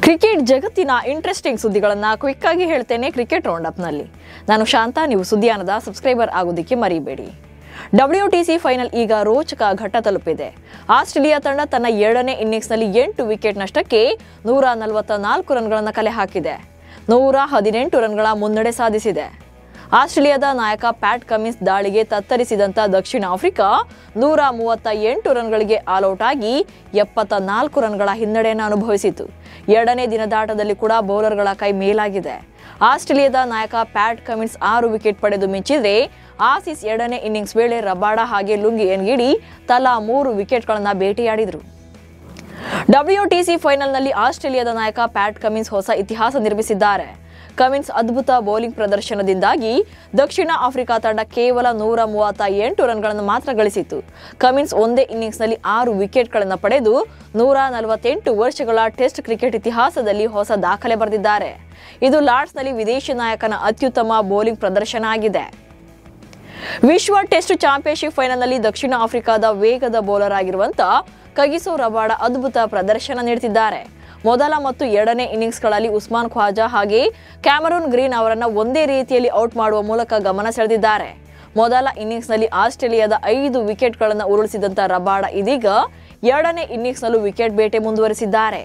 Cricket ಜಗತ್ತಿನ interesting ಸುದ್ದಿಗಳನ್ನು quick ಆಗಿ ಹೇಳ್ತೇನೆ ಕ್ರಿಕೆಟ್ ರೌಂಡ್ ಅಪ್ ನಲ್ಲಿ. ನಾನು ಶಾಂತ. ನೀವು ಸುದ್ದಿಯಾನದ ಸಬ್ಸ್ಕ್ರೈಬರ್ ಆಗೋದಕ್ಕೆ ಮರಿಬೇಡಿ. WTC ಫೈನಲ್ ಈಗ ರೋಚಕ ಘಟ್ಟ ತಲುಪಿದೆ. ಆಸ್ಟ್ರೇಲಿಯಾ ತಂಡ ತನ್ನ 2ನೇ ಇನ್ನಿಂಗ್ಸ್ ನಲ್ಲಿ 8 ವಿಕೆಟ್ ನಷ್ಟಕ್ಕೆ 144 ರನ್ಗಳನ್ನು ಕಲೆ ಹಾಕಿದೆ. 118 ರನ್ಗಳ ಮುನ್ನಡೆ ಸಾಧಿಸಿದೆ. ಆಸ್ಟ್ರೇಲಿಯಾದ ನಾಯಕ ಪ್ಯಾಟ್ ಕಮಿನ್ಸ್ ದಾಳಿಗೆ ತತ್ತರಿಸಿದಂತ ದಕ್ಷಿಣ ಆಫ್ರಿಕಾ 138 ರನ್ಗಳಿಗೆ ಆಲ್ಔಟ್ ಆಗಿ 74 ರನ್ಗಳ ಹಿನ್ನಡೆಯನ್ನು ಅನುಭವಿಸಿತು. 2ನೇ ದಿನದಾಟದಲ್ಲಿ ಕೂಡ ಬೌಲರ್ಗಳ ಕೈ ಮೇಲಾಗಿದೆ. ಆಸ್ಟ್ರೇಲಿಯಾದ ನಾಯಕ ಪ್ಯಾಟ್ ಕಮಿನ್ಸ್ 6 ವಿಕೆಟ್ ಪಡೆದು ಮಿಂಚಿದ್ರೆ ಆಸೀಸ್ 2ನೇ ಇನ್ನಿಂಗ್ಸ್ ವೇಳೆ ರಬಾಡ ಹಾಗೆ ಲುಂಗಿ ಎನ್ಗಿಡಿ ತಲಾ 3 ವಿಕೆಟ್ಗಳನ್ನು ಬೇಟೆಯಾಡಿದರು. WTC ಫೈನಲ್ನಲ್ಲಿ ಆಸ್ಟ್ರೇಲಿಯಾದ ನಾಯಕ ಪ್ಯಾಟ್ ಕಮಿನ್ಸ್ ಹೊಸ ಇತಿಹಾಸ ನಿರ್ಮಿಸಿದ್ದಾರೆ. ಕಮಿನ್ಸ್ ಅದ್ಭುತ ಬೌಲಿಂಗ್ ಪ್ರದರ್ಶನದಿಂದಾಗಿ ದಕ್ಷಿಣ ಆಫ್ರಿಕಾ ತಂಡ ಕೇವಲ 138 ರನ್ಗಳನ್ನು ಮಾತ್ರ ಗಳಿಸಿತು. ಕಮಿನ್ಸ್ ಒಂದೇ ಇನ್ನಿಂಗ್ಸ್ನಲ್ಲಿ 6 ವಿಕೆಟ್ಗಳನ್ನು ಪಡೆದು 148 ವರ್ಷಗಳ ಟೆಸ್ಟ್ ಕ್ರಿಕೆಟ್ ಇತಿಹಾಸದಲ್ಲಿ ಹೊಸ ದಾಖಲೆ ಬರೆದಿದ್ದಾರೆ. ಇದು ಲಾರ್ಡ್ಸ್ನಲ್ಲಿ ವಿದೇಶಿ ನಾಯಕನ ಅತ್ಯುತ್ತಮ ಬೌಲಿಂಗ್ ಪ್ರದರ್ಶನ ಆಗಿದೆ. ವಿಶ್ವ ಟೆಸ್ಟ್ ಚಾಂಪಿಯನ್ಶಿಪ್ ಫೈನಲ್ನಲ್ಲಿ ದಕ್ಷಿಣ ಆಫ್ರಿಕಾದ ವೇಗದ ಬೌಲರ್ ಆಗಿರುವಂತಹ ಕಗಿಸೋ ರಬಾಡ ಅದ್ಭುತ ಪ್ರದರ್ಶನ ನೀಡುತ್ತಿದ್ದಾರೆ. ಮೊದಲ ಮತ್ತು 2ನೇ ಇನ್ನಿಂಗ್ಸ್ಗಳಲ್ಲಿ ಉಸ್ಮಾನ್ ಖ್ವಾಜಾ ಹಾಗೆ ಕ್ಯಾಮರೂನ್ ಗ್ರೀನ್ ಅವರನ್ನು ಒಂದೇ ರೀತಿಯಲ್ಲಿ ಔಟ್ ಮಾಡುವ ಮೂಲಕ ಗಮನ ಸೆಳೆದಿದ್ದಾರೆ. ಮೊದಲ ಇನ್ನಿಂಗ್ಸ್ನಲ್ಲಿ ಆಸ್ಟ್ರೇಲಿಯಾದ 5 ವಿಕೆಟ್ಗಳನ್ನು ಉರುಳಿಸಿದಂತ ರಬಾಡ ಇದೀಗ 2ನೇ ಇನ್ನಿಂಗ್ಸ್ನಲ್ಲೂ ವಿಕೆಟ್ ಬೇಟೆ ಮುಂದುವರೆಸಿದ್ದಾರೆ.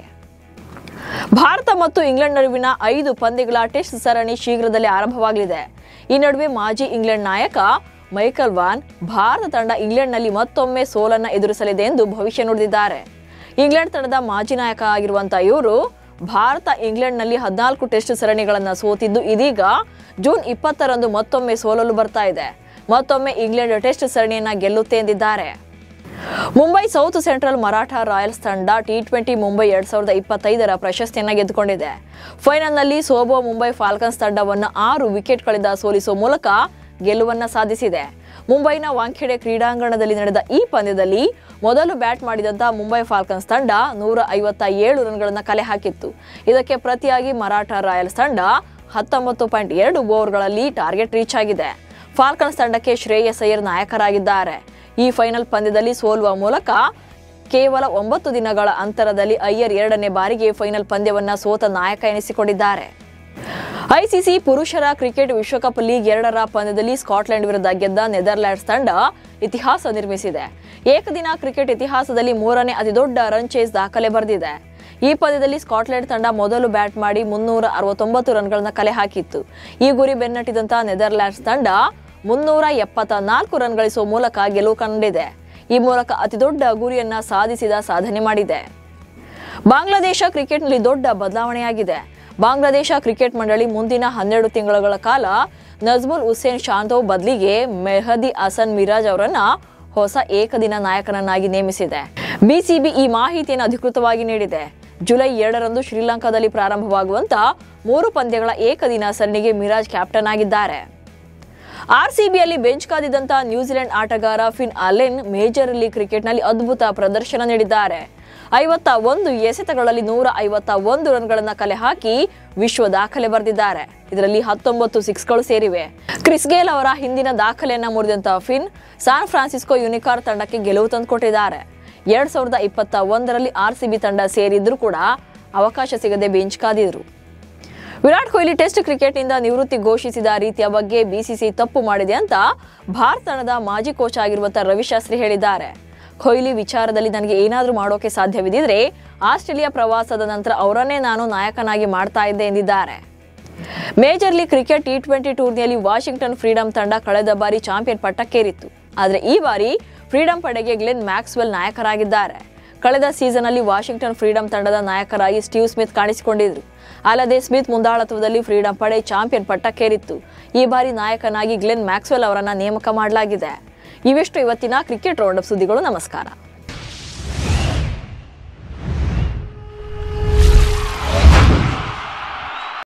ಭಾರತ ಮತ್ತು ಇಂಗ್ಲೆಂಡ್ ನಡುವಿನ 5 ಪಂದ್ಯಗಳ ಟೆಸ್ಟ್ ಸರಣಿ ಶೀಘ್ರದಲ್ಲೇ ಆರಂಭವಾಗಲಿದೆ. ಈ ನಡುವೆ ಮಾಜಿ ಇಂಗ್ಲೆಂಡ್ ನಾಯಕ ಮೈಕಲ್ ವಾನ್ ಭಾರತ ತಂಡ ಇಂಗ್ಲೆಂಡ್ನಲ್ಲಿ ಮತ್ತೊಮ್ಮೆ ಸೋಲನ್ನು ಎದುರಿಸಲಿದೆ ಎಂದು ಭವಿಷ್ಯ ನುಡಿದಿದ್ದಾರೆ. ಇಂಗ್ಲೆಂಡ್ ತಂಡದ ಮಾಜಿ ನಾಯಕ ಆಗಿರುವಂತಹ ಇವರು ಭಾರತ ಇಂಗ್ಲೆಂಡ್ನಲ್ಲಿ 14 ಟೆಸ್ಟ್ ಸರಣಿಗಳನ್ನು ಸೋತಿದ್ದು ಇದೀಗ ಜೂನ್ 20ರಂದು ಮತ್ತೊಮ್ಮೆ ಸೋಲಲು ಬರ್ತಾ ಇದೆ. ಮತ್ತೊಮ್ಮೆ ಇಂಗ್ಲೆಂಡ್ ಟೆಸ್ಟ್ ಸರಣಿಯನ್ನ ಗೆಲ್ಲುತ್ತೆ ಎಂದಿದ್ದಾರೆ. Mumbai south central Maratha Royals ತಂಡ T20 ಮುಂಬೈ 2025ರ ಪ್ರಶಸ್ತಿಯನ್ನು ಗೆದ್ದುಕೊಂಡಿದೆ. ಫೈನಲ್ನಲ್ಲಿ ಸೋಬೋ ಮುಂಬೈ ಫಾಲ್ಕನ್ಸ್ ತಂಡವನ್ನು 6 ವಿಕೆಟ್ಗಳಿಂದ ಸೋಲಿಸುವ ಮೂಲಕ ಗೆಲುವನ್ನು ಸಾಧಿಸಿದೆ. ಮುಂಬೈನ ವಾಂಖೆಡೆ ಕ್ರೀಡಾಂಗಣದಲ್ಲಿ ನಡೆದ ಈ ಪಂದ್ಯದಲ್ಲಿ ಮೊದಲು ಬ್ಯಾಟ್ ಮಾಡಿದಂತಹ ಮುಂಬೈ ಫಾಲ್ಕನ್ಸ್ ತಂಡ 157 ರನ್ಗಳನ್ನು ಕಲೆ ಹಾಕಿತ್ತು. ಇದಕ್ಕೆ ಪ್ರತಿಯಾಗಿ ಮರಾಠ ರಾಯಲ್ಸ್ ತಂಡ 19.2 ಓವರ್ಗಳಲ್ಲಿ ಟಾರ್ಗೆಟ್ ರೀಚ್ ಆಗಿದೆ. ಫಾಲ್ಕನ್ಸ್ ತಂಡಕ್ಕೆ ಶ್ರೇಯಸ್ ಅಯ್ಯರ್ ನಾಯಕರಾಗಿದ್ದಾರೆ. ಈ ಫೈನಲ್ ಪಂದ್ಯದಲ್ಲಿ ಸೋಲುವ ಮೂಲಕ ಕೇವಲ 9 ದಿನಗಳ ಅಂತರದಲ್ಲಿ ಅಯ್ಯರ್ 2ನೇ ಬಾರಿಗೆ ಫೈನಲ್ ಪಂದ್ಯವನ್ನ ಸೋತ ನಾಯಕ ಎನಿಸಿಕೊಂಡಿದ್ದಾರೆ. ICC ಪುರುಷರ ಕ್ರಿಕೆಟ್ ವಿಶ್ವಕಪ್ ಲೀಗ್ 2ರ ಪಂದ್ಯದಲ್ಲಿ ಸ್ಕಾಟ್ಲೆಂಡ್ ವಿರುದ್ಧ ಗೆದ್ದ ನೆದರ್ಲ್ಯಾಂಡ್ಸ್ ತಂಡ ಇತಿಹಾಸ ನಿರ್ಮಿಸಿದೆ. ಏಕದಿನ ಕ್ರಿಕೆಟ್ ಇತಿಹಾಸದಲ್ಲಿ 3ನೇ ಅತಿದೊಡ್ಡ ರನ್ ಚೇಸ್ ದಾಖಲೆ ಬರೆದಿದೆ. ಈ ಪಂದ್ಯದಲ್ಲಿ ಸ್ಕಾಟ್ಲೆಂಡ್ ತಂಡ ಮೊದಲು ಬ್ಯಾಟ್ ಮಾಡಿ 369 ರನ್ಗಳನ್ನು ಕಲೆ ಹಾಕಿತ್ತು. ಈ ಗುರಿ ಬೆನ್ನಟ್ಟಿದಂತಹ ನೆದರ್ಲ್ಯಾಂಡ್ಸ್ ತಂಡ 374 ರನ್ ಗಳಿಸುವ ಮೂಲಕ ಗೆಲುವು ಕಂಡಿದೆ. ಈ ಮೂಲಕ ಅತಿದೊಡ್ಡ ಗುರಿಯನ್ನ ಸಾಧಿಸಿದ ಸಾಧನೆ ಮಾಡಿದೆ. ಬಾಂಗ್ಲಾದೇಶ ಕ್ರಿಕೆಟ್ನಲ್ಲಿ ದೊಡ್ಡ ಬದಲಾವಣೆಯಾಗಿದೆ. ಬಾಂಗ್ಲಾದೇಶ ಕ್ರಿಕೆಟ್ ಮಂಡಳಿ ಮುಂದಿನ 12 ತಿಂಗಳ ಕಾಲ ನಜ್ಮುಲ್ ಹುಸೇನ್ ಶಾಂತೋವ್ ಬದಲಿಗೆ ಮೆಹದಿ ಹಸನ್ ಮಿರಾಜ್ ಅವರನ್ನ ಹೊಸ ಏಕದಿನ ನಾಯಕನನ್ನಾಗಿ ನೇಮಿಸಿದೆ. BCB ಈ ಮಾಹಿತಿಯನ್ನು ಅಧಿಕೃತವಾಗಿ ನೀಡಿದೆ. ಜುಲೈ 2ರಂದು ಶ್ರೀಲಂಕಾದಲ್ಲಿ ಪ್ರಾರಂಭವಾಗುವಂತಹ 3 ಪಂದ್ಯಗಳ ಏಕದಿನ ಸರಣಿಗೆ ಮಿರಾಜ್ ಕ್ಯಾಪ್ಟನ್ ಆಗಿದ್ದಾರೆ. RCBಯಲ್ಲಿ ಬೆಂಚ್ ಕಾದಿದ್ದಂತಹ ನ್ಯೂಜಿಲೆಂಡ್ ಆಟಗಾರ ಫಿನ್ ಅಲೆನ್ ಮೇಜರ್ ಲೀಗ್ ಕ್ರಿಕೆಟ್ನಲ್ಲಿ ಅದ್ಭುತ ಪ್ರದರ್ಶನ ನೀಡಿದ್ದಾರೆ. 51 ಎಸೆತಗಳಲ್ಲಿ 151 ರನ್ಗಳನ್ನು ಕಲೆ ಹಾಕಿ ವಿಶ್ವ ದಾಖಲೆ ಬರೆದಿದ್ದಾರೆ. ಇದರಲ್ಲಿ 19 ಸಿಕ್ಸ್ಗಳು ಸೇರಿವೆ. ಕ್ರಿಸ್ ಗೇಲ್ ಅವರ ಹಿಂದಿನ ದಾಖಲೆಯನ್ನ ಮುರಿದಂತಹ ಫಿನ್ ಸಾನ್ ಫ್ರಾನ್ಸಿಸ್ಕೋ ಯುನಿಕಾರ್ ತಂಡಕ್ಕೆ ಗೆಲುವು ತಂದುಕೊಟ್ಟಿದ್ದಾರೆ. 2021ರಲ್ಲಿ RCB ತಂಡ ಸೇರಿದ್ರೂ ಕೂಡ ಅವಕಾಶ ಸಿಗದೆ ಬೆಂಚ್ ಕಾದಿದ್ರು. ವಿರಾಟ್ ಕೊಹ್ಲಿ ಟೆಸ್ಟ್ ಕ್ರಿಕೆಟ್ನಿಂದ ನಿವೃತ್ತಿ ಘೋಷಿಸಿದ ರೀತಿಯ ಬಗ್ಗೆ BCCI ತಪ್ಪು ಮಾಡಿದೆ ಅಂತ ಭಾರತ ತಂಡದ ಮಾಜಿ ಕೋಚ್ ಆಗಿರುವಂತಹ ರವಿಶಾಸ್ತ್ರಿ ಹೇಳಿದ್ದಾರೆ. ಕೊಹ್ಲಿ ವಿಚಾರದಲ್ಲಿ ನನಗೆ ಏನಾದರೂ ಮಾಡೋಕೆ ಸಾಧ್ಯವಿದ್ದರೆ ಆಸ್ಟ್ರೇಲಿಯಾ ಪ್ರವಾಸದ ನಂತರ ಅವರನ್ನೇ ನಾನು ನಾಯಕನಾಗಿ ಮಾಡ್ತಾ ಇದ್ದೆ ಎಂದಿದ್ದಾರೆ. ಮೇಜರ್ ಲೀಗ್ ಕ್ರಿಕೆಟ್ T20 ಟೂರ್ನಿಯಲ್ಲಿ ವಾಷಿಂಗ್ಟನ್ ಫ್ರೀಡಂ ತಂಡ ಕಳೆದ ಬಾರಿ ಚಾಂಪಿಯನ್ ಪಟ್ಟಕ್ಕೇರಿತ್ತು. ಆದರೆ ಈ ಬಾರಿ ಫ್ರೀಡಂ ಪಡೆಗೆ ಗ್ಲೆನ್ ಮ್ಯಾಕ್ಸ್ವೆಲ್ ನಾಯಕರಾಗಿದ್ದಾರೆ. ಕಳೆದ ಸೀಸನ್ ಅಲ್ಲಿ ವಾಷಿಂಗ್ಟನ್ ಫ್ರೀಡಂ ತಂಡದ ನಾಯಕರಾಗಿ ಸ್ಟೀವ್ ಸ್ಮಿತ್ ಕಾಣಿಸಿಕೊಂಡಿದ್ರು. ಅಲ್ಲದೆ ಸ್ಮಿತ್ ಮುಂದಾಳತ್ವದಲ್ಲಿ ಫ್ರೀಡಂ ಪಡೆ ಚಾಂಪಿಯನ್ ಪಟ್ಟಕ್ಕೇರಿತ್ತು. ಈ ಬಾರಿ ನಾಯಕನಾಗಿ ಗ್ಲೆನ್ ಮ್ಯಾಕ್ಸ್ವೆಲ್ ಅವರನ್ನ ನೇಮಕ ಮಾಡಲಾಗಿದೆ. ಇವೆಷ್ಟು ಇವತ್ತಿನ ಕ್ರಿಕೆಟ್ ರೌಂಡ್ ಅಪ್ ಸುದ್ದಿಗಳು. ನಮಸ್ಕಾರ.